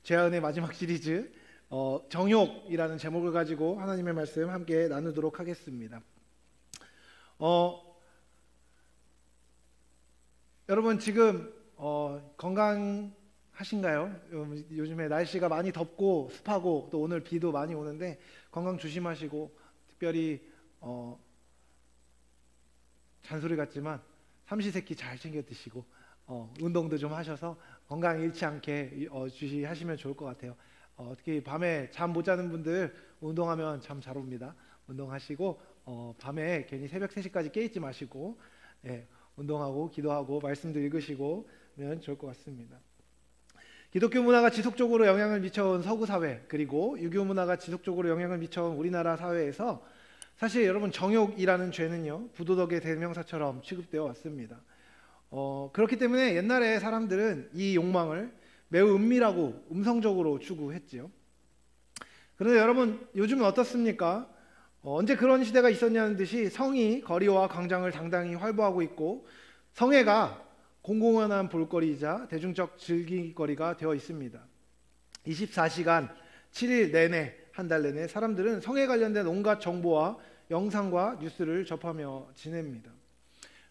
죄아은의 마지막 시리즈 정욕이라는 제목을 가지고 하나님의 말씀 함께 나누도록 하겠습니다. 여러분 지금 건강하신가요? 요즘에 날씨가 많이 덥고 습하고 또 오늘 비도 많이 오는데 건강 조심하시고, 특별히 잔소리 같지만 삼시세끼 잘 챙겨 드시고 운동도 좀 하셔서 건강 잃지 않게 주시하시면 좋을 것 같아요. 특히 밤에 잠 못 자는 분들 운동하면 잠 잘 옵니다. 운동하시고 밤에 괜히 새벽 3시까지 깨 있지 마시고 운동하고 기도하고 말씀도 읽으시고 면 좋을 것 같습니다. 기독교 문화가 지속적으로 영향을 미쳐온 서구 사회, 그리고 유교 문화가 지속적으로 영향을 미쳐온 우리나라 사회에서 사실 여러분 정욕이라는 죄는요 부도덕의 대명사처럼 취급되어 왔습니다. 그렇기 때문에 옛날에 사람들은 이 욕망을 매우 은밀하고 음성적으로 추구했지요. 그런데 여러분 요즘은 어떻습니까? 언제 그런 시대가 있었냐는 듯이 성이 거리와 광장을 당당히 활보하고 있고, 성애가 공공연한 볼거리이자 대중적 즐길거리가 되어 있습니다. 24시간 7일 내내, 한 달 내내 사람들은 성에 관련된 온갖 정보와 영상과 뉴스를 접하며 지냅니다.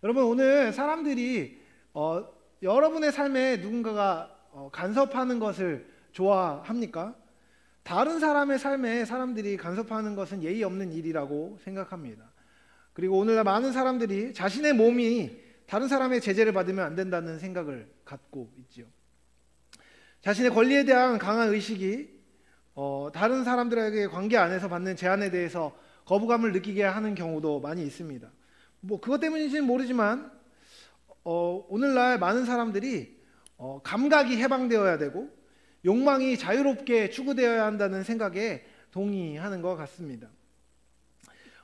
여러분 오늘 사람들이 여러분의 삶에 누군가가 간섭하는 것을 좋아합니까? 다른 사람의 삶에 사람들이 간섭하는 것은 예의 없는 일이라고 생각합니다. 그리고 오늘날 많은 사람들이 자신의 몸이 다른 사람의 제재를 받으면 안 된다는 생각을 갖고 있지요. 자신의 권리에 대한 강한 의식이 다른 사람들에게 관계 안에서 받는 제한에 대해서 거부감을 느끼게 하는 경우도 많이 있습니다. 그것 때문인지는 모르지만 오늘날 많은 사람들이 감각이 해방되어야 되고 욕망이 자유롭게 추구되어야 한다는 생각에 동의하는 것 같습니다.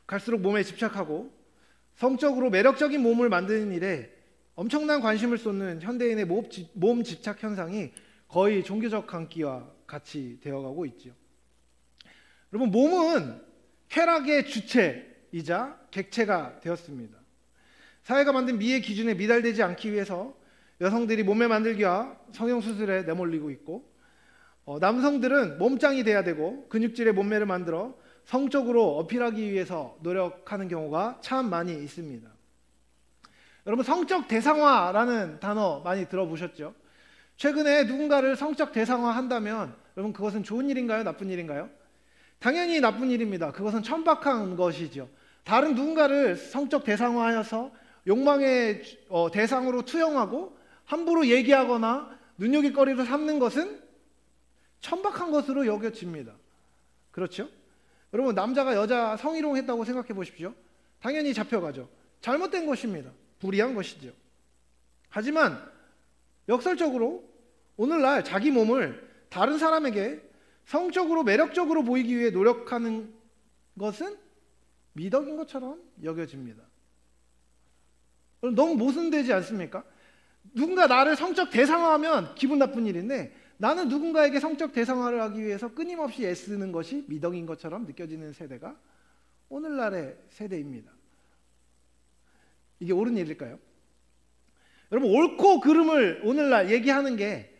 갈수록 몸에 집착하고 성적으로 매력적인 몸을 만드는 일에 엄청난 관심을 쏟는 현대인의 몸 집착 현상이 거의 종교적 광기와 같이 되어가고 있죠. 여러분 몸은 쾌락의 주체이자 객체가 되었습니다. 사회가 만든 미의 기준에 미달되지 않기 위해서 여성들이 몸매 만들기와 성형수술에 내몰리고 있고, 남성들은 몸짱이 돼야 되고 근육질의 몸매를 만들어 성적으로 어필하기 위해서 노력하는 경우가 참 많이 있습니다. 여러분 성적 대상화라는 단어 많이 들어보셨죠? 최근에 누군가를 성적 대상화한다면 여러분 그것은 좋은 일인가요? 나쁜 일인가요? 당연히 나쁜 일입니다. 그것은 천박한 것이죠. 다른 누군가를 성적 대상화하여서 욕망의 대상으로 투영하고 함부로 얘기하거나 눈요깃거리로 삼는 것은 천박한 것으로 여겨집니다. 그렇죠? 여러분 남자가 여자 성희롱했다고 생각해 보십시오. 당연히 잡혀가죠. 잘못된 것입니다. 불의한 것이죠. 하지만 역설적으로 오늘날 자기 몸을 다른 사람에게 성적으로 매력적으로 보이기 위해 노력하는 것은 미덕인 것처럼 여겨집니다. 너무 모순되지 않습니까? 누군가 나를 성적 대상화하면 기분 나쁜 일인데, 나는 누군가에게 성적 대상화를 하기 위해서 끊임없이 애쓰는 것이 미덕인 것처럼 느껴지는 세대가 오늘날의 세대입니다. 이게 옳은 일일까요? 여러분 옳고 그름을 오늘날 얘기하는 게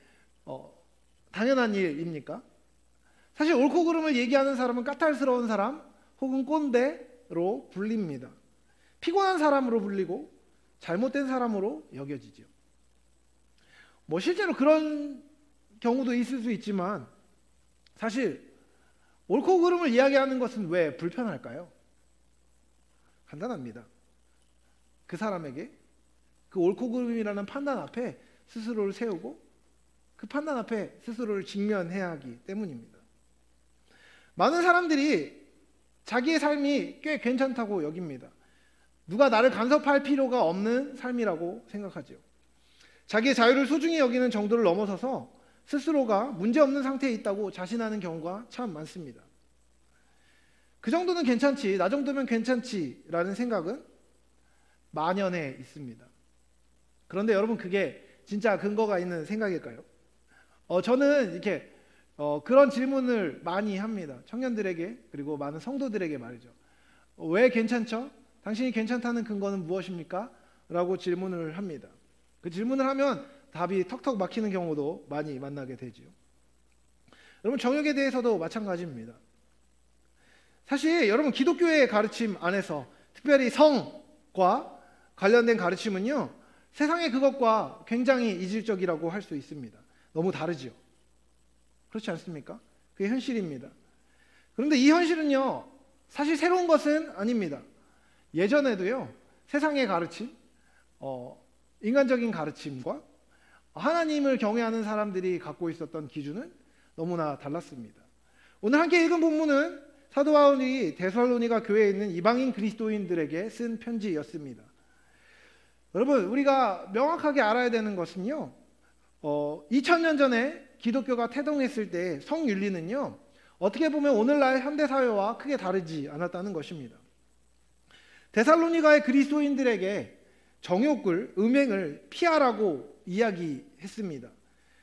당연한 일입니까? 사실 옳고 그름을 얘기하는 사람은 까탈스러운 사람 혹은 꼰대로 불립니다. 피곤한 사람으로 불리고 잘못된 사람으로 여겨지죠. 실제로 그런 경우도 있을 수 있지만 사실 옳고 그름을 이야기하는 것은 왜 불편할까요? 간단합니다. 그 사람에게 그 옳고 그름이라는 판단 앞에 스스로를 세우고 그 판단 앞에 스스로를 직면해야 하기 때문입니다. 많은 사람들이 자기의 삶이 꽤 괜찮다고 여깁니다. 누가 나를 간섭할 필요가 없는 삶이라고 생각하죠. 자기의 자유를 소중히 여기는 정도를 넘어서서 스스로가 문제없는 상태에 있다고 자신하는 경우가 참 많습니다. 그 정도는 괜찮지, 나 정도면 괜찮지라는 생각은 만연해 있습니다. 그런데 여러분 그게 진짜 근거가 있는 생각일까요? 저는 이렇게 그런 질문을 많이 합니다. 청년들에게, 그리고 많은 성도들에게 말이죠. 왜 괜찮죠? 당신이 괜찮다는 근거는 무엇입니까? 라고 질문을 합니다. 그 질문을 하면 답이 턱턱 막히는 경우도 많이 만나게 되죠. 여러분 정욕에 대해서도 마찬가지입니다. 사실 여러분 기독교의 가르침 안에서 특별히 성과 관련된 가르침은요, 세상의 그것과 굉장히 이질적이라고 할 수 있습니다. 너무 다르지요. 그렇지 않습니까? 그게 현실입니다. 그런데 이 현실은요, 사실 새로운 것은 아닙니다. 예전에도요, 세상의 가르침, 인간적인 가르침과 하나님을 경외하는 사람들이 갖고 있었던 기준은 너무나 달랐습니다. 오늘 함께 읽은 본문은 사도 바울이 데살로니가 교회에 있는 이방인 그리스도인들에게 쓴 편지였습니다. 여러분, 우리가 명확하게 알아야 되는 것은요, 2000년 전에 기독교가 태동했을 때 성윤리는요, 어떻게 보면 오늘날 현대사회와 크게 다르지 않았다는 것입니다. 데살로니가의 그리스도인들에게 정욕을, 음행을 피하라고 이야기했습니다.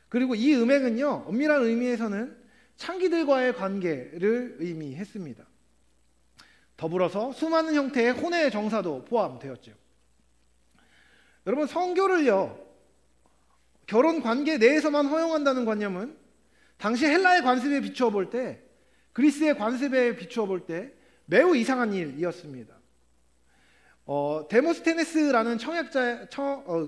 그리고 이 음행은요, 엄밀한 의미에서는 창기들과의 관계를 의미했습니다. 더불어서 수많은 형태의 혼외 정사도 포함되었죠. 여러분, 성교를요, 결혼 관계 내에서만 허용한다는 관념은 당시 헬라의 관습에 비추어 볼 때, 그리스의 관습에 비추어 볼 때 매우 이상한 일이었습니다. 데모스테네스라는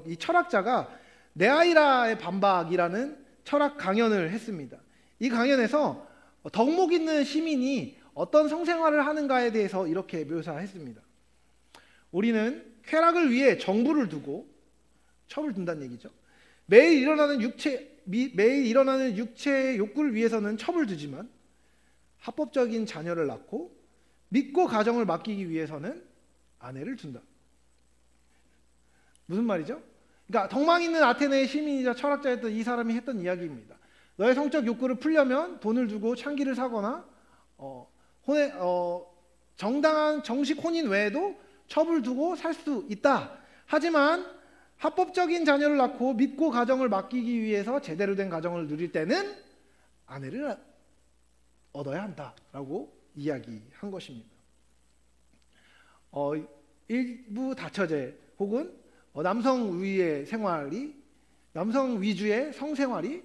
이 철학자가 네아이라의 반박이라는 철학 강연을 했습니다. 이 강연에서 덕목 있는 시민이 어떤 성생활을 하는가에 대해서 이렇게 묘사했습니다. 우리는 쾌락을 위해 정부를 두고 첩을 둔다는 얘기죠. 매일 일어나는 육체의 욕구를 위해서는 첩을 두지만 합법적인 자녀를 낳고 믿고 가정을 맡기기 위해서는 아내를 둔다. 무슨 말이죠? 그러니까 덕망 있는 아테네의 시민이자 철학자였던 이 사람이 했던 이야기입니다. 너의 성적 욕구를 풀려면 돈을 주고 창기를 사거나 정당한 정식 혼인 외에도 첩을 두고 살 수 있다. 하지만 합법적인 자녀를 낳고 믿고 가정을 맡기기 위해서 제대로 된 가정을 누릴 때는 아내를 얻어야 한다라고 이야기한 것입니다. 일부 다처제 혹은 남성 위주의 성생활이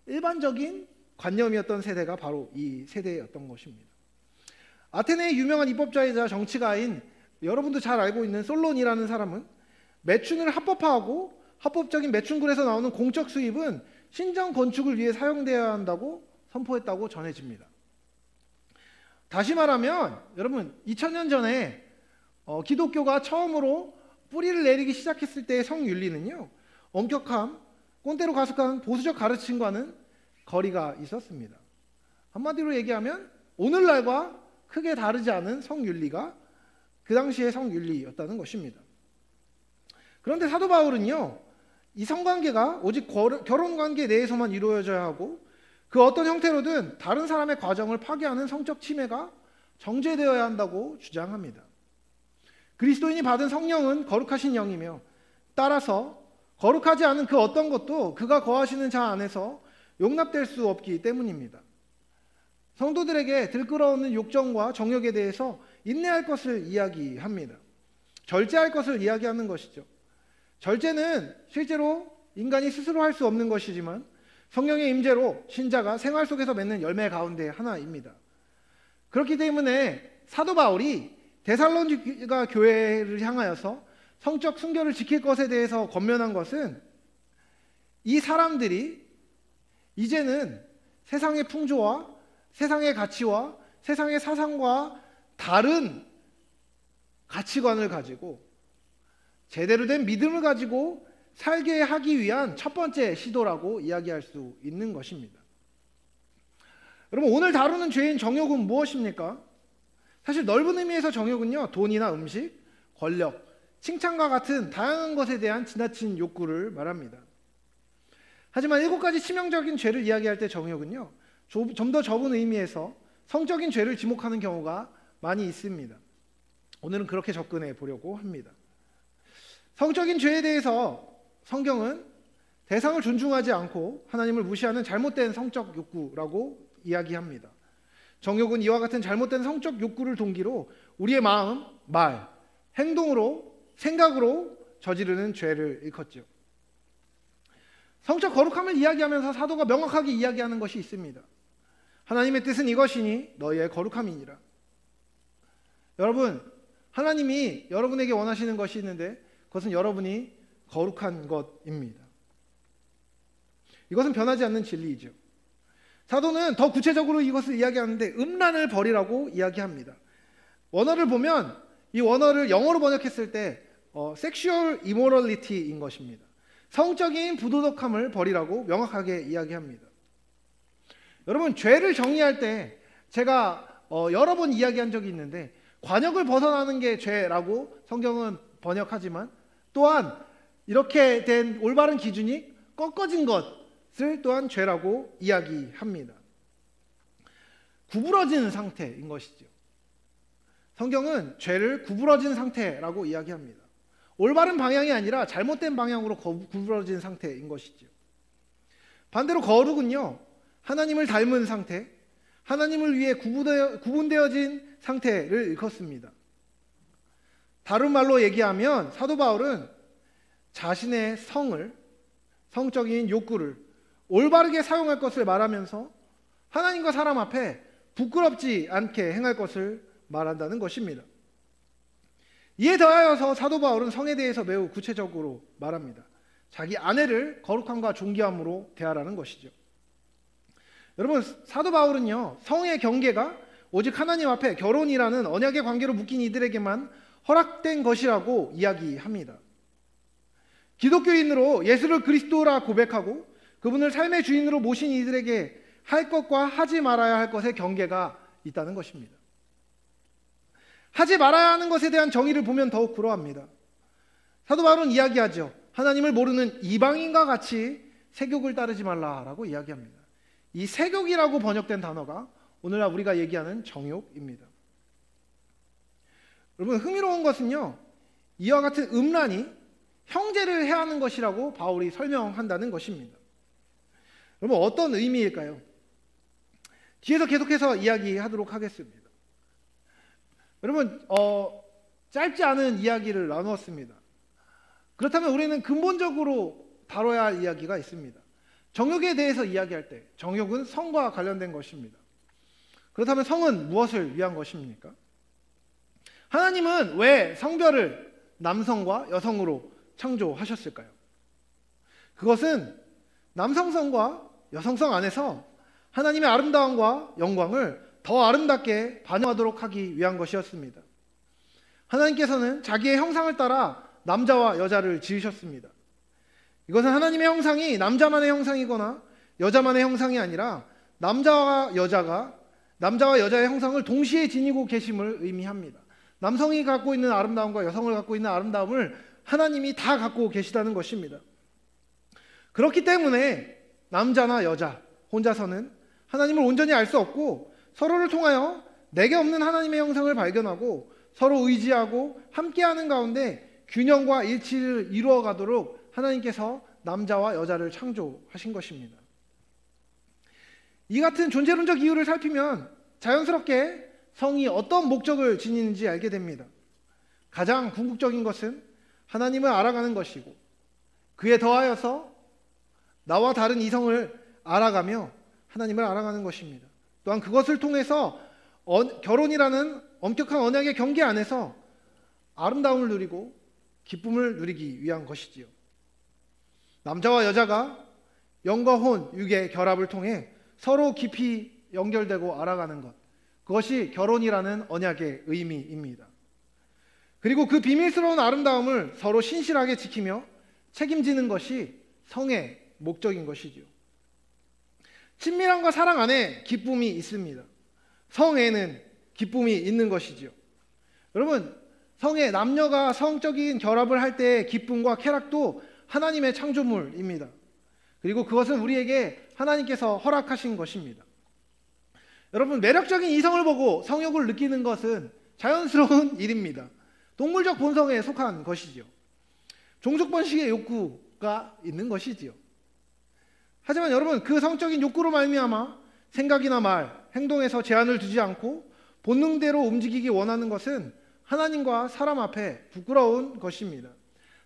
일반적인 관념이었던 세대가 바로 이 세대였던 것입니다. 아테네의 유명한 입법자이자 정치가인 여러분도 잘 알고 있는 솔론이라는 사람은 매춘을 합법화하고 합법적인 매춘굴에서 나오는 공적 수입은 신정 건축을 위해 사용되어야 한다고 선포했다고 전해집니다. 다시 말하면 여러분 2000년 전에 기독교가 처음으로 뿌리를 내리기 시작했을 때의 성윤리는요, 엄격함, 꼰대로 가속한 보수적 가르침과는 거리가 있었습니다. 한마디로 얘기하면 오늘날과 크게 다르지 않은 성윤리가 그 당시의 성윤리였다는 것입니다. 그런데 사도 바울은요, 이 성관계가 오직 결혼관계 내에서만 이루어져야 하고 그 어떤 형태로든 다른 사람의 과정을 파괴하는 성적 침해가 정죄되어야 한다고 주장합니다. 그리스도인이 받은 성령은 거룩하신 영이며 따라서 거룩하지 않은 그 어떤 것도 그가 거하시는 자 안에서 용납될 수 없기 때문입니다. 성도들에게 들끓어오는 욕정과 정욕에 대해서 인내할 것을 이야기합니다. 절제할 것을 이야기하는 것이죠. 절제는 실제로 인간이 스스로 할 수 없는 것이지만 성령의 임재로 신자가 생활 속에서 맺는 열매 가운데 하나입니다. 그렇기 때문에 사도 바울이 데살로니가 교회를 향하여서 성적 순결을 지킬 것에 대해서 권면한 것은 이 사람들이 이제는 세상의 풍조와 세상의 가치와 세상의 사상과 다른 가치관을 가지고 제대로 된 믿음을 가지고 살게 하기 위한 첫 번째 시도라고 이야기할 수 있는 것입니다. 여러분, 오늘 다루는 죄인 정욕은 무엇입니까? 사실 넓은 의미에서 정욕은요, 돈이나 음식, 권력, 칭찬과 같은 다양한 것에 대한 지나친 욕구를 말합니다. 하지만 7가지 치명적인 죄를 이야기할 때 정욕은요, 좀 더 좁은 의미에서 성적인 죄를 지목하는 경우가 많이 있습니다. 오늘은 그렇게 접근해 보려고 합니다. 성적인 죄에 대해서 성경은 대상을 존중하지 않고 하나님을 무시하는 잘못된 성적 욕구라고 이야기합니다. 정욕은 이와 같은 잘못된 성적 욕구를 동기로 우리의 마음, 말, 행동으로, 생각으로 저지르는 죄를 일컫죠. 성적 거룩함을 이야기하면서 사도가 명확하게 이야기하는 것이 있습니다. 하나님의 뜻은 이것이니 너희의 거룩함이니라. 여러분, 하나님이 여러분에게 원하시는 것이 있는데 그것은 여러분이 거룩한 것입니다. 이것은 변하지 않는 진리이죠. 사도는 더 구체적으로 이것을 이야기하는데 음란을 버리라고 이야기합니다. 원어를 보면 이 원어를 영어로 번역했을 때 sexual immorality인 것입니다. 성적인 부도덕함을 버리라고 명확하게 이야기합니다. 여러분, 죄를 정의할 때 제가 여러 번 이야기한 적이 있는데 관역을 벗어나는 게 죄라고 성경은 번역하지만 또한 이렇게 된 올바른 기준이 꺾어진 것을 또한 죄라고 이야기합니다. 구부러진 상태인 것이죠. 성경은 죄를 구부러진 상태라고 이야기합니다. 올바른 방향이 아니라 잘못된 방향으로 구부러진 상태인 것이죠. 반대로 거룩은요, 하나님을 닮은 상태, 하나님을 위해 구분되어진 상태를 일컫습니다. 다른 말로 얘기하면 사도 바울은 자신의 성적인 욕구를 올바르게 사용할 것을 말하면서 하나님과 사람 앞에 부끄럽지 않게 행할 것을 말한다는 것입니다. 이에 더하여서 사도 바울은 성에 대해서 매우 구체적으로 말합니다. 자기 아내를 거룩함과 존귀함으로 대하라는 것이죠. 여러분, 사도 바울은요, 성의 경계가 오직 하나님 앞에 결혼이라는 언약의 관계로 묶인 이들에게만 허락된 것이라고 이야기합니다. 기독교인으로 예수를 그리스도라 고백하고 그분을 삶의 주인으로 모신 이들에게 할 것과 하지 말아야 할 것의 경계가 있다는 것입니다. 하지 말아야 하는 것에 대한 정의를 보면 더욱 그러합니다. 사도 바울은 이야기하죠. 하나님을 모르는 이방인과 같이 세욕을 따르지 말라라고 이야기합니다. 이 세욕이라고 번역된 단어가 오늘날 우리가 얘기하는 정욕입니다. 여러분, 흥미로운 것은요, 이와 같은 음란이 형제를 해하는 것이라고 바울이 설명한다는 것입니다. 여러분, 어떤 의미일까요? 뒤에서 계속해서 이야기하도록 하겠습니다. 여러분, 짧지 않은 이야기를 나누었습니다. 그렇다면 우리는 근본적으로 다뤄야 할 이야기가 있습니다. 정욕에 대해서 이야기할 때 정욕은 성과 관련된 것입니다. 그렇다면 성은 무엇을 위한 것입니까? 하나님은 왜 성별을 남성과 여성으로 창조하셨을까요? 그것은 남성성과 여성성 안에서 하나님의 아름다움과 영광을 더 아름답게 반영하도록 하기 위한 것이었습니다. 하나님께서는 자기의 형상을 따라 남자와 여자를 지으셨습니다. 이것은 하나님의 형상이 남자만의 형상이거나 여자만의 형상이 아니라 남자와 여자의 형상을 동시에 지니고 계심을 의미합니다. 남성이 갖고 있는 아름다움과 여성을 갖고 있는 아름다움을 하나님이 다 갖고 계시다는 것입니다. 그렇기 때문에 남자나 여자 혼자서는 하나님을 온전히 알 수 없고 서로를 통하여 내게 없는 하나님의 형상을 발견하고 서로 의지하고 함께하는 가운데 균형과 일치를 이루어가도록 하나님께서 남자와 여자를 창조하신 것입니다. 이 같은 존재론적 이유를 살피면 자연스럽게 성이 어떤 목적을 지니는지 알게 됩니다. 가장 궁극적인 것은 하나님을 알아가는 것이고 그에 더하여서 나와 다른 이성을 알아가며 하나님을 알아가는 것입니다. 또한 그것을 통해서 결혼이라는 엄격한 언약의 경계 안에서 아름다움을 누리고 기쁨을 누리기 위한 것이지요. 남자와 여자가 영과 혼, 육의 결합을 통해 서로 깊이 연결되고 알아가는 것, 그것이 결혼이라는 언약의 의미입니다. 그리고 그 비밀스러운 아름다움을 서로 신실하게 지키며 책임지는 것이 성의 목적인 것이죠. 친밀함과 사랑 안에 기쁨이 있습니다. 성에는 기쁨이 있는 것이지요. 여러분, 성의 남녀가 성적인 결합을 할 때의 기쁨과 쾌락도 하나님의 창조물입니다. 그리고 그것은 우리에게 하나님께서 허락하신 것입니다. 여러분, 매력적인 이성을 보고 성욕을 느끼는 것은 자연스러운 일입니다. 동물적 본성에 속한 것이죠. 종족 번식의 욕구가 있는 것이지요. 하지만 여러분, 그 성적인 욕구로 말미암아 생각이나 말, 행동에서 제한을 두지 않고 본능대로 움직이기 원하는 것은 하나님과 사람 앞에 부끄러운 것입니다.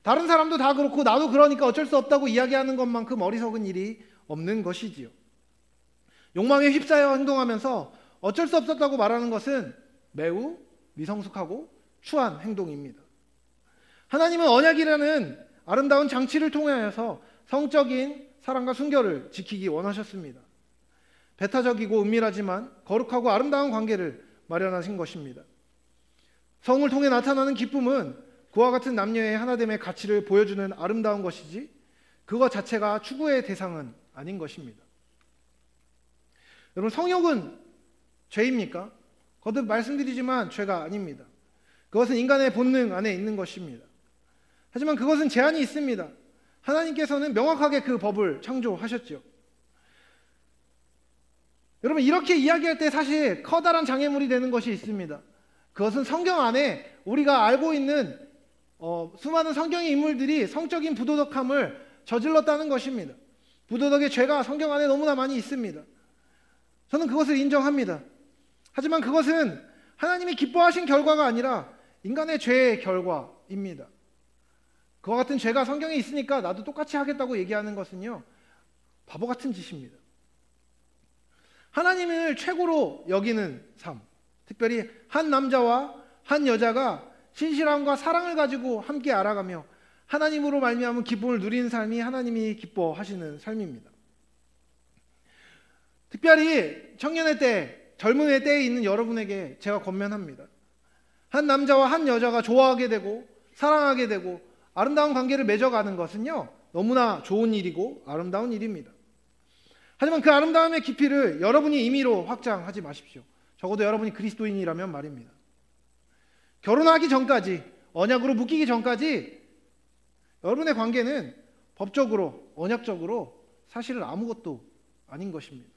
다른 사람도 다 그렇고 나도 그러니까 어쩔 수 없다고 이야기하는 것만큼 어리석은 일이 없는 것이지요. 욕망에 휩싸여 행동하면서 어쩔 수 없었다고 말하는 것은 매우 미성숙하고 추한 행동입니다. 하나님은 언약이라는 아름다운 장치를 통하여서 성적인 사랑과 순결을 지키기 원하셨습니다. 배타적이고 은밀하지만 거룩하고 아름다운 관계를 마련하신 것입니다. 성을 통해 나타나는 기쁨은 그와 같은 남녀의 하나됨의 가치를 보여주는 아름다운 것이지 그것 자체가 추구의 대상은 아닌 것입니다. 여러분, 성욕은 죄입니까? 거듭 말씀드리지만 죄가 아닙니다. 그것은 인간의 본능 안에 있는 것입니다. 하지만 그것은 제한이 있습니다. 하나님께서는 명확하게 그 법을 창조하셨죠. 여러분, 이렇게 이야기할 때 사실 커다란 장애물이 되는 것이 있습니다. 그것은 성경 안에 우리가 알고 있는 수많은 성경의 인물들이 성적인 부도덕함을 저질렀다는 것입니다. 부도덕의 죄가 성경 안에 너무나 많이 있습니다. 저는 그것을 인정합니다. 하지만 그것은 하나님이 기뻐하신 결과가 아니라 인간의 죄의 결과입니다. 그와 같은 죄가 성경에 있으니까 나도 똑같이 하겠다고 얘기하는 것은요, 바보 같은 짓입니다. 하나님을 최고로 여기는 삶, 특별히 한 남자와 한 여자가 신실함과 사랑을 가지고 함께 알아가며 하나님으로 말미암은 기쁨을 누리는 삶이 하나님이 기뻐하시는 삶입니다. 특별히 청년의 때, 젊음의 때에 있는 여러분에게 제가 권면합니다. 한 남자와 한 여자가 좋아하게 되고 사랑하게 되고 아름다운 관계를 맺어가는 것은요, 너무나 좋은 일이고 아름다운 일입니다. 하지만 그 아름다움의 깊이를 여러분이 임의로 확장하지 마십시오. 적어도 여러분이 그리스도인이라면 말입니다. 결혼하기 전까지, 언약으로 묶이기 전까지 여러분의 관계는 법적으로, 언약적으로 사실은 아무것도 아닌 것입니다.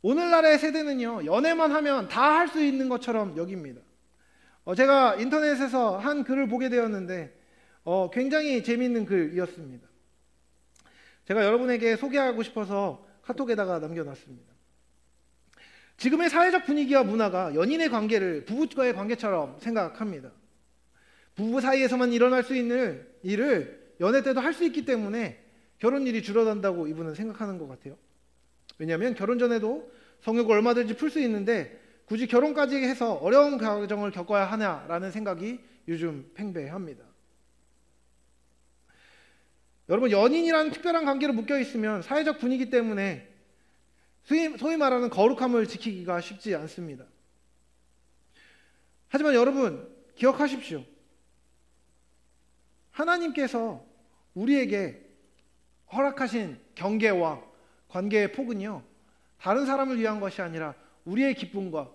오늘날의 세대는요, 연애만 하면 다 할 수 있는 것처럼 여깁니다. 제가 인터넷에서 한 글을 보게 되었는데 굉장히 재미있는 글이었습니다. 제가 여러분에게 소개하고 싶어서 카톡에다가 남겨놨습니다. 지금의 사회적 분위기와 문화가 연인의 관계를 부부과의 관계처럼 생각합니다. 부부 사이에서만 일어날 수 있는 일을 연애 때도 할 수 있기 때문에 결혼일이 줄어든다고 이분은 생각하는 것 같아요. 왜냐하면 결혼 전에도 성욕을 얼마든지 풀 수 있는데 굳이 결혼까지 해서 어려운 과정을 겪어야 하냐라는 생각이 요즘 팽배합니다. 여러분, 연인이라는 특별한 관계로 묶여 있으면 사회적 분위기 때문에 소위 말하는 거룩함을 지키기가 쉽지 않습니다. 하지만 여러분, 기억하십시오. 하나님께서 우리에게 허락하신 경계와 관계의 폭은요, 다른 사람을 위한 것이 아니라 우리의 기쁨과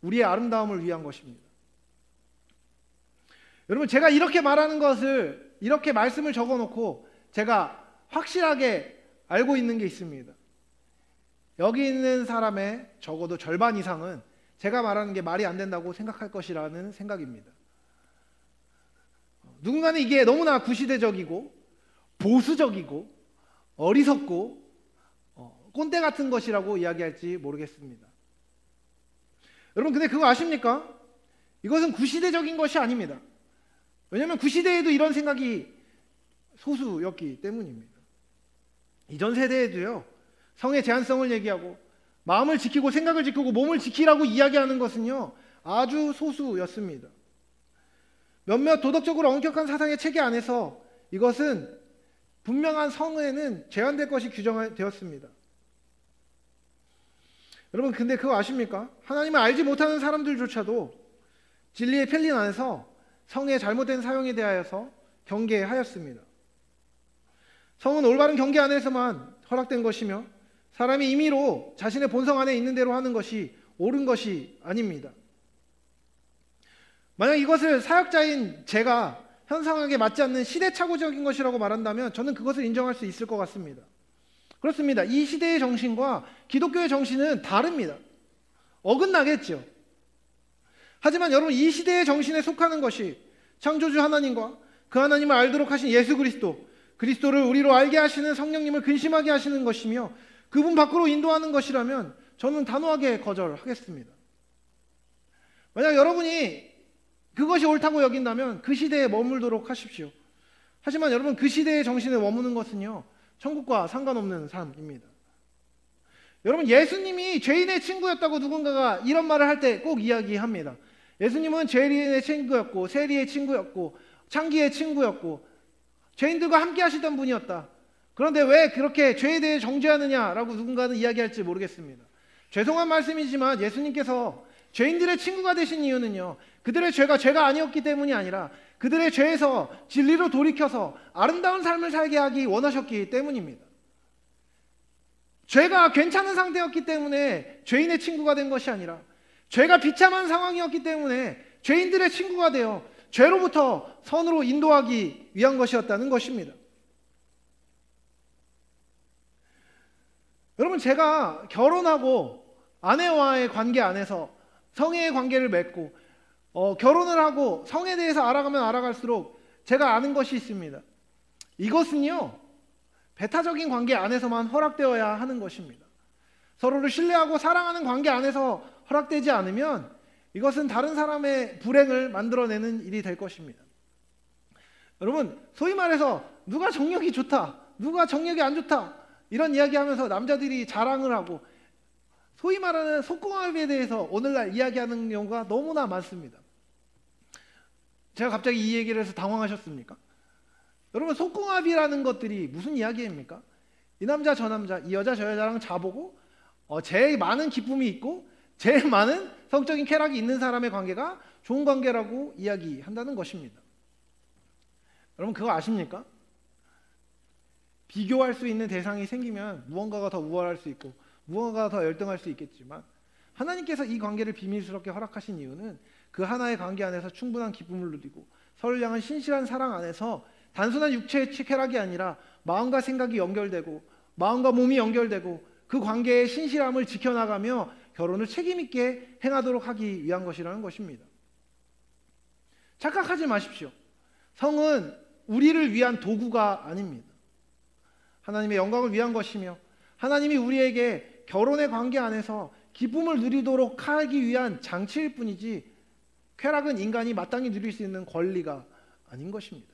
우리의 아름다움을 위한 것입니다. 여러분, 제가 이렇게 말하는 것을, 이렇게 말씀을 적어놓고 제가 확실하게 알고 있는 게 있습니다. 여기 있는 사람의 적어도 절반 이상은 제가 말하는 게 말이 안 된다고 생각할 것이라는 생각입니다. 누군가는 이게 너무나 구시대적이고 보수적이고 어리석고 꼰대 같은 것이라고 이야기할지 모르겠습니다. 여러분, 근데 그거 아십니까? 이것은 구시대적인 것이 아닙니다. 왜냐하면 구시대에도 이런 생각이 소수였기 때문입니다. 이전 세대에도요, 성의 제한성을 얘기하고 마음을 지키고 생각을 지키고 몸을 지키라고 이야기하는 것은요, 아주 소수였습니다. 몇몇 도덕적으로 엄격한 사상의 체계 안에서 이것은 분명한 성에는 제한될 것이 규정되었습니다. 여러분, 근데 그거 아십니까? 하나님을 알지 못하는 사람들조차도 진리의 편리 안에서 성의 잘못된 사용에 대하여서 경계하였습니다. 성은 올바른 경계 안에서만 허락된 것이며 사람이 임의로 자신의 본성 안에 있는 대로 하는 것이 옳은 것이 아닙니다. 만약 이것을 사역자인 제가 현상하게 맞지 않는 시대착오적인 것이라고 말한다면 저는 그것을 인정할 수 있을 것 같습니다. 그렇습니다. 이 시대의 정신과 기독교의 정신은 다릅니다. 어긋나겠죠. 하지만 여러분, 이 시대의 정신에 속하는 것이 창조주 하나님과 그 하나님을 알도록 하신 예수 그리스도를 우리로 알게 하시는 성령님을 근심하게 하시는 것이며 그분 밖으로 인도하는 것이라면 저는 단호하게 거절하겠습니다. 만약 여러분이 그것이 옳다고 여긴다면 그 시대에 머물도록 하십시오. 하지만 여러분, 그 시대의 정신에 머무는 것은요, 천국과 상관없는 삶입니다. 여러분, 예수님이 죄인의 친구였다고 누군가가 이런 말을 할 때 꼭 이야기합니다. 예수님은 죄인의 친구였고, 세리의 친구였고, 창기의 친구였고, 죄인들과 함께 하시던 분이었다. 그런데 왜 그렇게 죄에 대해 정죄하느냐라고 누군가는 이야기할지 모르겠습니다. 죄송한 말씀이지만 예수님께서 죄인들의 친구가 되신 이유는요, 그들의 죄가 아니었기 때문이 아니라 그들의 죄에서 진리로 돌이켜서 아름다운 삶을 살게 하기 원하셨기 때문입니다. 죄가 괜찮은 상태였기 때문에 죄인의 친구가 된 것이 아니라, 죄가 비참한 상황이었기 때문에 죄인들의 친구가 되어 죄로부터 선으로 인도하기 위한 것이었다는 것입니다. 여러분, 제가 결혼하고 아내와의 관계 안에서 성애의 관계를 맺고 결혼을 하고 성에 대해서 알아가면 알아갈수록 제가 아는 것이 있습니다. 이것은요, 배타적인 관계 안에서만 허락되어야 하는 것입니다. 서로를 신뢰하고 사랑하는 관계 안에서 허락되지 않으면 이것은 다른 사람의 불행을 만들어내는 일이 될 것입니다. 여러분, 소위 말해서 누가 정력이 좋다, 누가 정력이 안 좋다, 이런 이야기하면서 남자들이 자랑을 하고 소위 말하는 속궁합에 대해서 오늘날 이야기하는 경우가 너무나 많습니다. 제가 갑자기 이 얘기를 해서 당황하셨습니까? 여러분, 속궁합이라는 것들이 무슨 이야기입니까? 이 남자 저 남자, 이 여자 저 여자랑 자보고 제일 많은 기쁨이 있고 제일 많은 성적인 쾌락이 있는 사람의 관계가 좋은 관계라고 이야기한다는 것입니다. 여러분, 그거 아십니까? 비교할 수 있는 대상이 생기면 무언가가 더 우월할 수 있고 무언가가 더 열등할 수 있겠지만, 하나님께서 이 관계를 비밀스럽게 허락하신 이유는 그 하나의 관계 안에서 충분한 기쁨을 누리고 서로를 향한 신실한 사랑 안에서 단순한 육체의 쾌락이 아니라 마음과 생각이 연결되고 마음과 몸이 연결되고 그 관계의 신실함을 지켜나가며 결혼을 책임있게 행하도록 하기 위한 것이라는 것입니다. 착각하지 마십시오. 성은 우리를 위한 도구가 아닙니다. 하나님의 영광을 위한 것이며 하나님이 우리에게 결혼의 관계 안에서 기쁨을 누리도록 하기 위한 장치일 뿐이지, 쾌락은 인간이 마땅히 누릴 수 있는 권리가 아닌 것입니다.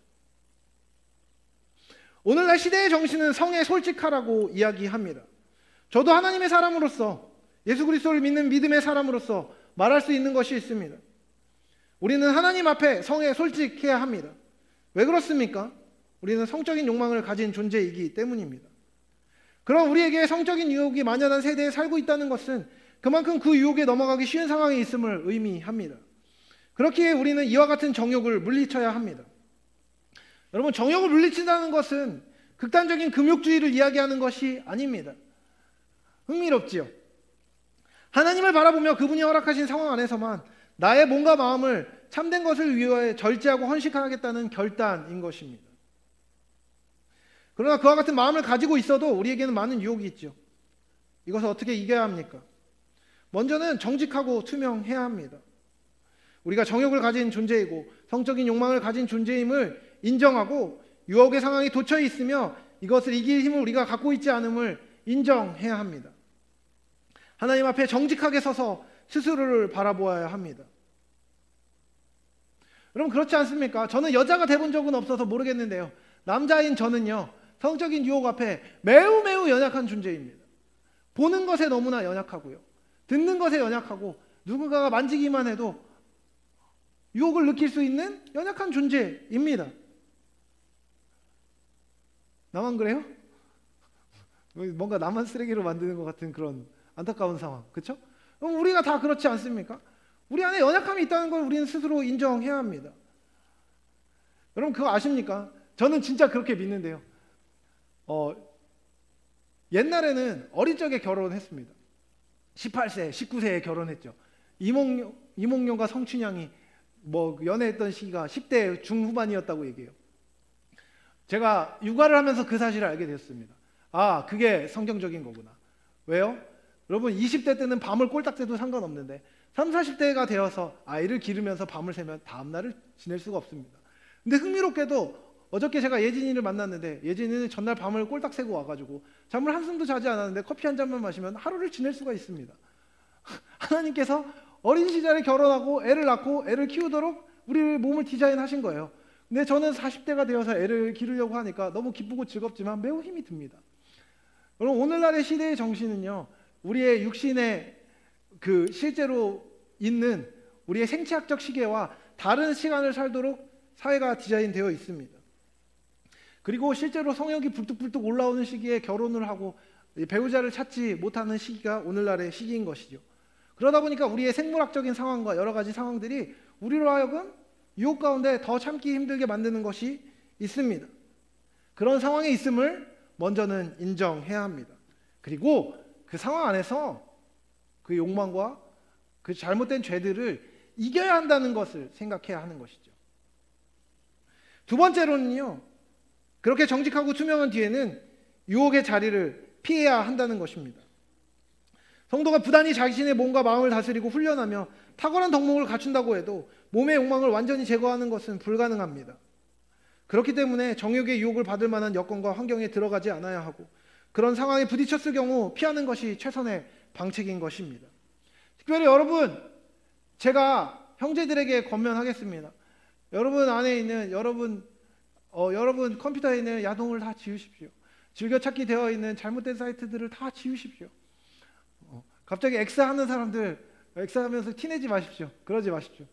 오늘날 시대의 정신은 성에 솔직하라고 이야기합니다. 저도 하나님의 사람으로서, 예수 그리스도를 믿는 믿음의 사람으로서 말할 수 있는 것이 있습니다. 우리는 하나님 앞에 성에 솔직해야 합니다. 왜 그렇습니까? 우리는 성적인 욕망을 가진 존재이기 때문입니다. 그럼 우리에게 성적인 유혹이 만연한 세대에 살고 있다는 것은 그만큼 그 유혹에 넘어가기 쉬운 상황에 있음을 의미합니다. 그렇기에 우리는 이와 같은 정욕을 물리쳐야 합니다. 여러분, 정욕을 물리친다는 것은 극단적인 금욕주의를 이야기하는 것이 아닙니다. 흥미롭지요? 하나님을 바라보며 그분이 허락하신 상황 안에서만 나의 몸과 마음을 참된 것을 위하여 절제하고 헌신하겠다는 결단인 것입니다. 그러나 그와 같은 마음을 가지고 있어도 우리에게는 많은 유혹이 있죠. 이것을 어떻게 이겨야 합니까? 먼저는 정직하고 투명해야 합니다. 우리가 정욕을 가진 존재이고 성적인 욕망을 가진 존재임을 인정하고 유혹의 상황에 도처 있으며 이것을 이길 힘을 우리가 갖고 있지 않음을 인정해야 합니다. 하나님 앞에 정직하게 서서 스스로를 바라보아야 합니다. 여러분, 그렇지 않습니까? 저는 여자가 돼본 적은 없어서 모르겠는데요, 남자인 저는요, 성적인 유혹 앞에 매우 연약한 존재입니다. 보는 것에 너무나 연약하고요, 듣는 것에 연약하고 누군가가 만지기만 해도 유혹을 느낄 수 있는 연약한 존재입니다. 나만 그래요? 뭔가 나만 쓰레기로 만드는 것 같은 그런 안타까운 상황, 그렇죠? 우리가 다 그렇지 않습니까? 우리 안에 연약함이 있다는 걸 우리는 스스로 인정해야 합니다. 여러분, 그거 아십니까? 저는 진짜 그렇게 믿는데요, 옛날에는 어린 적에 결혼했습니다. 18세, 19세에 결혼했죠. 이몽룡과 성춘향이 연애했던 시기가 10대 중후반이었다고 얘기해요. 제가 육아를 하면서 그 사실을 알게 되었습니다. 아, 그게 성경적인 거구나. 왜요? 여러분, 20대 때는 밤을 꼴딱 새도 상관없는데 30, 40대가 되어서 아이를 기르면서 밤을 새면 다음날을 지낼 수가 없습니다. 근데 흥미롭게도 어저께 제가 예진이를 만났는데 예진이는 전날 밤을 꼴딱 새고 와가지고 잠을 한숨도 자지 않았는데 커피 한 잔만 마시면 하루를 지낼 수가 있습니다. 하나님께서 어린 시절에 결혼하고 애를 낳고 애를 키우도록 우리 몸을 디자인하신 거예요. 근데 저는 40대가 되어서 애를 기르려고 하니까 너무 기쁘고 즐겁지만 매우 힘이 듭니다. 여러분, 오늘날의 시대의 정신은요, 우리의 육신의 그 실제로 있는 우리의 생체학적 시계와 다른 시간을 살도록 사회가 디자인되어 있습니다. 그리고 실제로 성욕이 불뚝불뚝 올라오는 시기에 결혼을 하고 배우자를 찾지 못하는 시기가 오늘날의 시기인 것이죠. 그러다 보니까 우리의 생물학적인 상황과 여러 가지 상황들이 우리로 하여금 유혹 가운데 더 참기 힘들게 만드는 것이 있습니다. 그런 상황에 있음을 먼저는 인정해야 합니다. 그리고 그 상황 안에서 그 욕망과 그 잘못된 죄들을 이겨야 한다는 것을 생각해야 하는 것이죠. 두 번째로는요, 그렇게 정직하고 투명한 뒤에는 유혹의 자리를 피해야 한다는 것입니다. 성도가 부단히 자신의 몸과 마음을 다스리고 훈련하며 탁월한 덕목을 갖춘다고 해도 몸의 욕망을 완전히 제거하는 것은 불가능합니다. 그렇기 때문에 정욕의 유혹을 받을 만한 여건과 환경에 들어가지 않아야 하고 그런 상황에 부딪혔을 경우 피하는 것이 최선의 방책인 것입니다. 특별히 여러분, 제가 형제들에게 권면하겠습니다. 여러분 안에 있는 여러분 컴퓨터에 있는 야동을 다 지우십시오. 즐겨찾기 되어 있는 잘못된 사이트들을 다 지우십시오. 갑자기 X하는 사람들 X하면서 티내지 마십시오. 그러지 마십시오.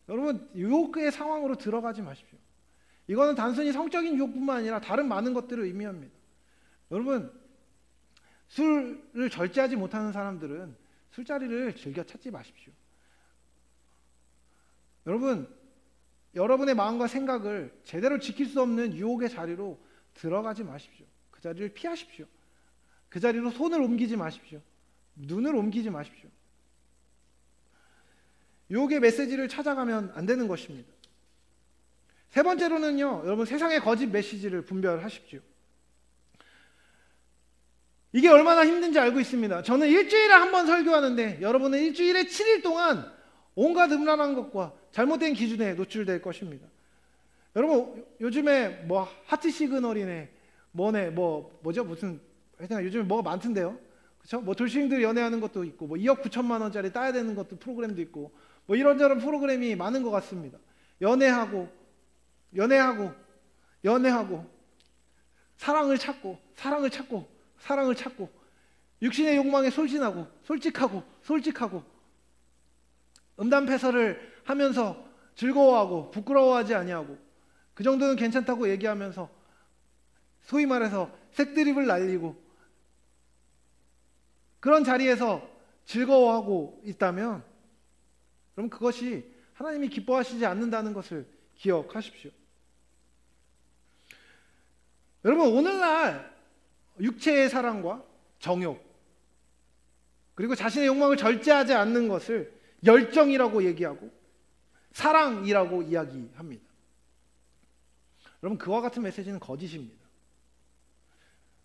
여러분, 유혹의 상황으로 들어가지 마십시오. 이거는 단순히 성적인 유혹뿐만 아니라 다른 많은 것들을 의미합니다. 여러분, 술을 절제하지 못하는 사람들은 술자리를 즐겨 찾지 마십시오. 여러분, 여러분의 마음과 생각을 제대로 지킬 수 없는 유혹의 자리로 들어가지 마십시오. 그 자리를 피하십시오. 그 자리로 손을 옮기지 마십시오. 눈을 옮기지 마십시오. 유혹의 메시지를 찾아가면 안 되는 것입니다. 세 번째로는요, 여러분, 세상의 거짓 메시지를 분별하십시오. 이게 얼마나 힘든지 알고 있습니다. 저는 일주일에 한 번 설교하는데 여러분은 일주일에 7일 동안 온갖 음란한 것과 잘못된 기준에 노출될 것입니다. 여러분, 요즘에 뭐 하트 시그널이네, 뭐네, 뭐죠, 무슨 하여튼 요즘에 뭐가 많던데요. 그렇죠? 뭐 돌싱들 연애하는 것도 있고, 뭐 2억 9천만 원짜리 따야 되는 것도 프로그램도 있고, 뭐 이런저런 프로그램이 많은 것 같습니다. 연애하고 사랑을 찾고 육신의 욕망에 솔직하고 음담패설을 하면서 즐거워하고 부끄러워하지 아니하고 그 정도는 괜찮다고 얘기하면서 소위 말해서 색드립을 날리고 그런 자리에서 즐거워하고 있다면 그럼 그것이 하나님이 기뻐하시지 않는다는 것을 기억하십시오. 여러분, 오늘날 육체의 사랑과 정욕 그리고 자신의 욕망을 절제하지 않는 것을 열정이라고 얘기하고 사랑이라고 이야기합니다. 여러분, 그와 같은 메시지는 거짓입니다.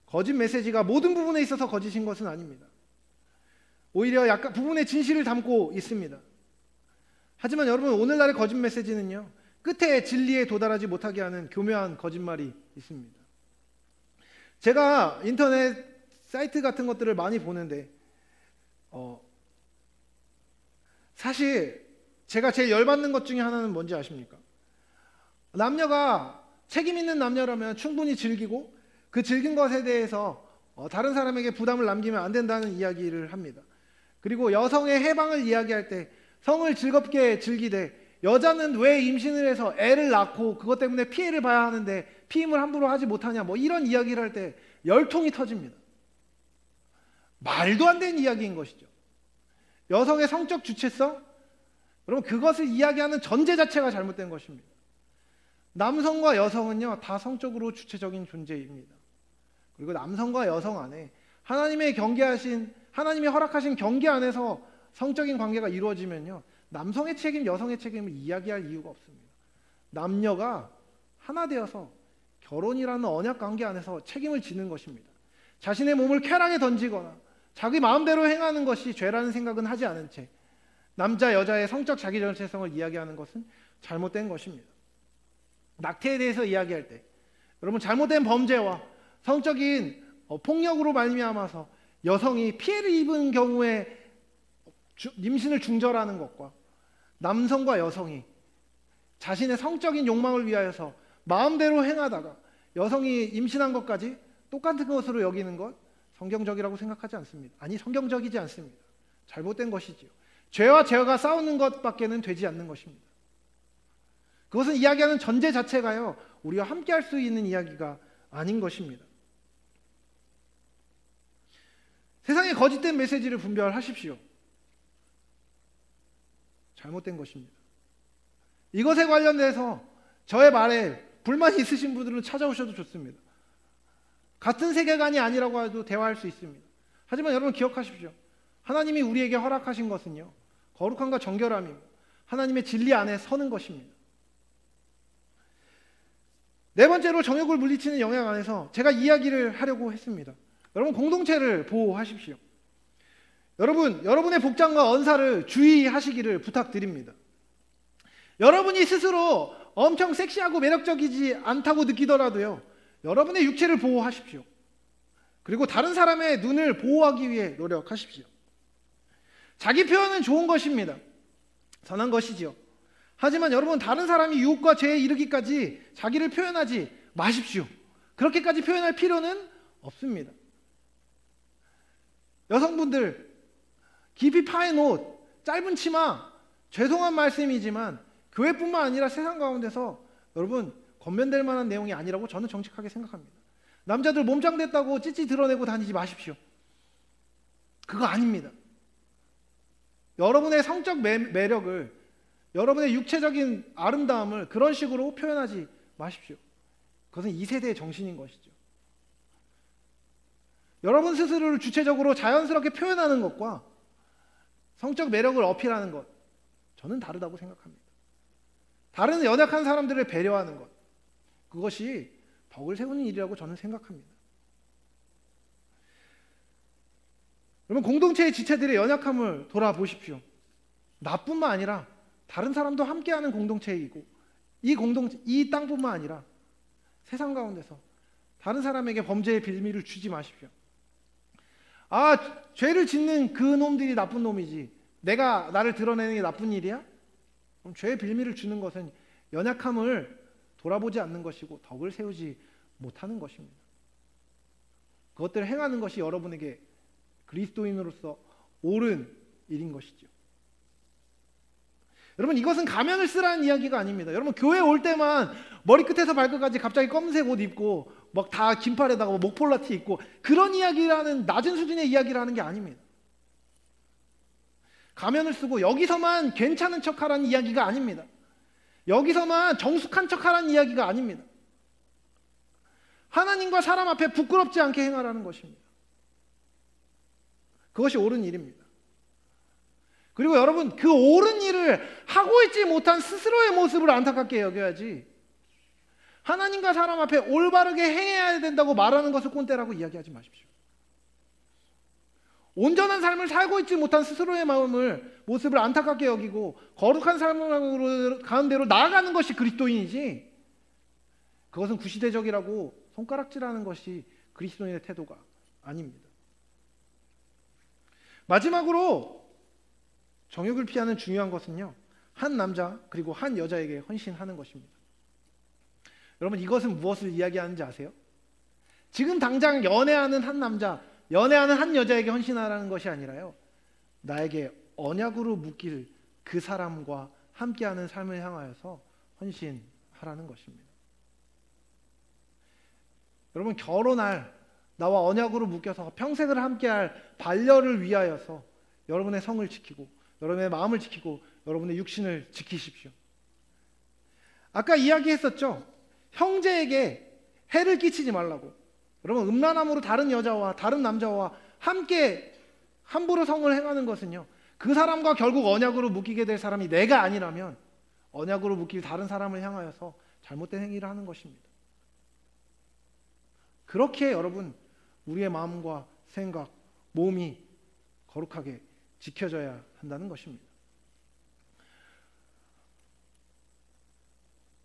거짓 메시지가 모든 부분에 있어서 거짓인 것은 아닙니다. 오히려 약간 부분의 진실을 담고 있습니다. 하지만 여러분, 오늘날의 거짓 메시지는요, 끝에 진리에 도달하지 못하게 하는 교묘한 거짓말이 있습니다. 제가 인터넷 사이트 같은 것들을 많이 보는데 사실 제가 제일 열받는 것 중에 하나는 뭔지 아십니까? 남녀가 책임 있는 남녀라면 충분히 즐기고 그 즐긴 것에 대해서 다른 사람에게 부담을 남기면 안 된다는 이야기를 합니다. 그리고 여성의 해방을 이야기할 때 성을 즐겁게 즐기되 여자는 왜 임신을 해서 애를 낳고 그것 때문에 피해를 봐야 하는데 피임을 함부로 하지 못하냐, 뭐 이런 이야기를 할 때 열통이 터집니다. 말도 안 되는 이야기인 것이죠. 여성의 성적 주체성, 여러분, 그것을 이야기하는 전제 자체가 잘못된 것입니다. 남성과 여성은요, 다 성적으로 주체적인 존재입니다. 그리고 남성과 여성 안에 하나님이 허락하신 경계 안에서 성적인 관계가 이루어지면요, 남성의 책임, 여성의 책임을 이야기할 이유가 없습니다. 남녀가 하나 되어서 결혼이라는 언약 관계 안에서 책임을 지는 것입니다. 자신의 몸을 쾌락에 던지거나 자기 마음대로 행하는 것이 죄라는 생각은 하지 않은 채 남자, 여자의 성적 자기정체성을 이야기하는 것은 잘못된 것입니다. 낙태에 대해서 이야기할 때 여러분, 잘못된 범죄와 성적인 폭력으로 말미암아서 여성이 피해를 입은 경우에 임신을 중절하는 것과 남성과 여성이 자신의 성적인 욕망을 위하여서 마음대로 행하다가 여성이 임신한 것까지 똑같은 것으로 여기는 것, 성경적이라고 생각하지 않습니다. 아니, 성경적이지 않습니다. 잘못된 것이지요. 죄와 죄가 싸우는 것밖에는 되지 않는 것입니다. 그것은 이야기하는 전제 자체가요, 우리가 함께 할 수 있는 이야기가 아닌 것입니다. 세상의 거짓된 메시지를 분별하십시오. 잘못된 것입니다. 이것에 관련돼서 저의 말에 불만이 있으신 분들은 찾아오셔도 좋습니다. 같은 세계관이 아니라고 해도 대화할 수 있습니다. 하지만 여러분 기억하십시오. 하나님이 우리에게 허락하신 것은요, 거룩함과 정결함이고 하나님의 진리 안에 서는 것입니다. 네 번째로 정욕을 물리치는 영역 안에서 제가 이야기를 하려고 했습니다. 여러분, 공동체를 보호하십시오. 여러분의 복장과 언사를 주의하시기를 부탁드립니다. 여러분이 스스로 엄청 섹시하고 매력적이지 않다고 느끼더라도요, 여러분의 육체를 보호하십시오. 그리고 다른 사람의 눈을 보호하기 위해 노력하십시오. 자기 표현은 좋은 것입니다. 선한 것이지요. 하지만 여러분, 다른 사람이 유혹과 죄에 이르기까지 자기를 표현하지 마십시오. 그렇게까지 표현할 필요는 없습니다. 여성분들, 깊이 파인 옷, 짧은 치마, 죄송한 말씀이지만 교회뿐만 아니라 세상 가운데서 여러분 권면될 만한 내용이 아니라고 저는 정직하게 생각합니다. 남자들 몸짱 됐다고 찌찌 드러내고 다니지 마십시오. 그거 아닙니다. 여러분의 성적 매력을, 여러분의 육체적인 아름다움을 그런 식으로 표현하지 마십시오. 그것은 이 세대의 정신인 것이죠. 여러분 스스로를 주체적으로 자연스럽게 표현하는 것과 성적 매력을 어필하는 것, 저는 다르다고 생각합니다. 다른 연약한 사람들을 배려하는 것, 그것이 덕을 세우는 일이라고 저는 생각합니다. 여러분, 공동체의 지체들의 연약함을 돌아보십시오. 나뿐만 아니라 다른 사람도 함께하는 공동체이고, 이 땅뿐만 아니라 세상 가운데서 다른 사람에게 범죄의 빌미를 주지 마십시오. 아, 죄를 짓는 그 놈들이 나쁜 놈이지, 내가 나를 드러내는 게 나쁜 일이야? 그럼 죄의 빌미를 주는 것은 연약함을 돌아보지 않는 것이고 덕을 세우지 못하는 것입니다. 그것들을 행하는 것이 여러분에게 그리스도인으로서 옳은 일인 것이죠. 여러분, 이것은 가면을 쓰라는 이야기가 아닙니다. 여러분, 교회 올 때만 머리끝에서 발끝까지 갑자기 검은색 옷 입고 막 다 긴팔에다가 목폴라 티 입고 그런 이야기라는, 낮은 수준의 이야기를 하는 게 아닙니다. 가면을 쓰고 여기서만 괜찮은 척하라는 이야기가 아닙니다. 여기서만 정숙한 척하라는 이야기가 아닙니다. 하나님과 사람 앞에 부끄럽지 않게 행하라는 것입니다. 그것이 옳은 일입니다. 그리고 여러분, 그 옳은 일을 하고 있지 못한 스스로의 모습을 안타깝게 여겨야지, 하나님과 사람 앞에 올바르게 행해야 된다고 말하는 것을 꼰대라고 이야기하지 마십시오. 온전한 삶을 살고 있지 못한 스스로의 모습을 안타깝게 여기고 거룩한 삶으로 가는 대로 나아가는 것이 그리스도인이지, 그것은 구시대적이라고 손가락질하는 것이 그리스도인의 태도가 아닙니다. 마지막으로 정욕을 피하는 중요한 것은요, 한 남자 그리고 한 여자에게 헌신하는 것입니다. 여러분, 이것은 무엇을 이야기하는지 아세요? 지금 당장 연애하는 한 남자, 연애하는 한 여자에게 헌신하라는 것이 아니라요, 나에게 언약으로 묶일 그 사람과 함께하는 삶을 향하여서 헌신하라는 것입니다. 여러분, 결혼할, 나와 언약으로 묶여서 평생을 함께할 반려를 위하여서 여러분의 성을 지키고 여러분의 마음을 지키고 여러분의 육신을 지키십시오. 아까 이야기했었죠. 형제에게 해를 끼치지 말라고. 여러분, 음란함으로 다른 여자와 다른 남자와 함께 함부로 성을 행하는 것은요, 그 사람과 결국 언약으로 묶이게 될 사람이 내가 아니라면 언약으로 묶일 다른 사람을 향하여서 잘못된 행위를 하는 것입니다. 그렇게 여러분, 우리의 마음과 생각, 몸이 거룩하게 지켜져야 한다는 것입니다.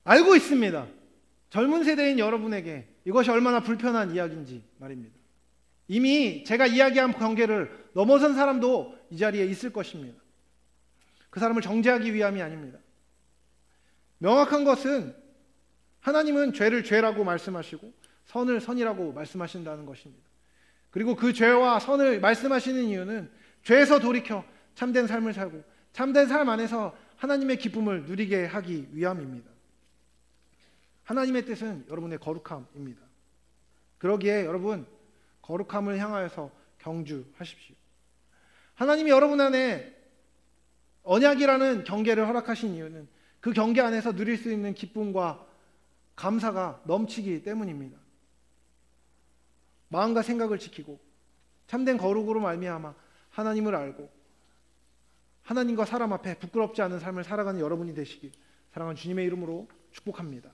알고 있습니다. 젊은 세대인 여러분에게 이것이 얼마나 불편한 이야기인지 말입니다. 이미 제가 이야기한 경계를 넘어선 사람도 이 자리에 있을 것입니다. 그 사람을 정죄하기 위함이 아닙니다. 명확한 것은 하나님은 죄를 죄라고 말씀하시고 선을 선이라고 말씀하신다는 것입니다. 그리고 그 죄와 선을 말씀하시는 이유는 죄에서 돌이켜 참된 삶을 살고 참된 삶 안에서 하나님의 기쁨을 누리게 하기 위함입니다. 하나님의 뜻은 여러분의 거룩함입니다. 그러기에 여러분 거룩함을 향하여서 경주하십시오. 하나님이 여러분 안에 언약이라는 경계를 허락하신 이유는 그 경계 안에서 누릴 수 있는 기쁨과 감사가 넘치기 때문입니다. 마음과 생각을 지키고 참된 거룩으로 말미암아 하나님을 알고 하나님과 사람 앞에 부끄럽지 않은 삶을 살아가는 여러분이 되시길 사랑하는 주님의 이름으로 축복합니다.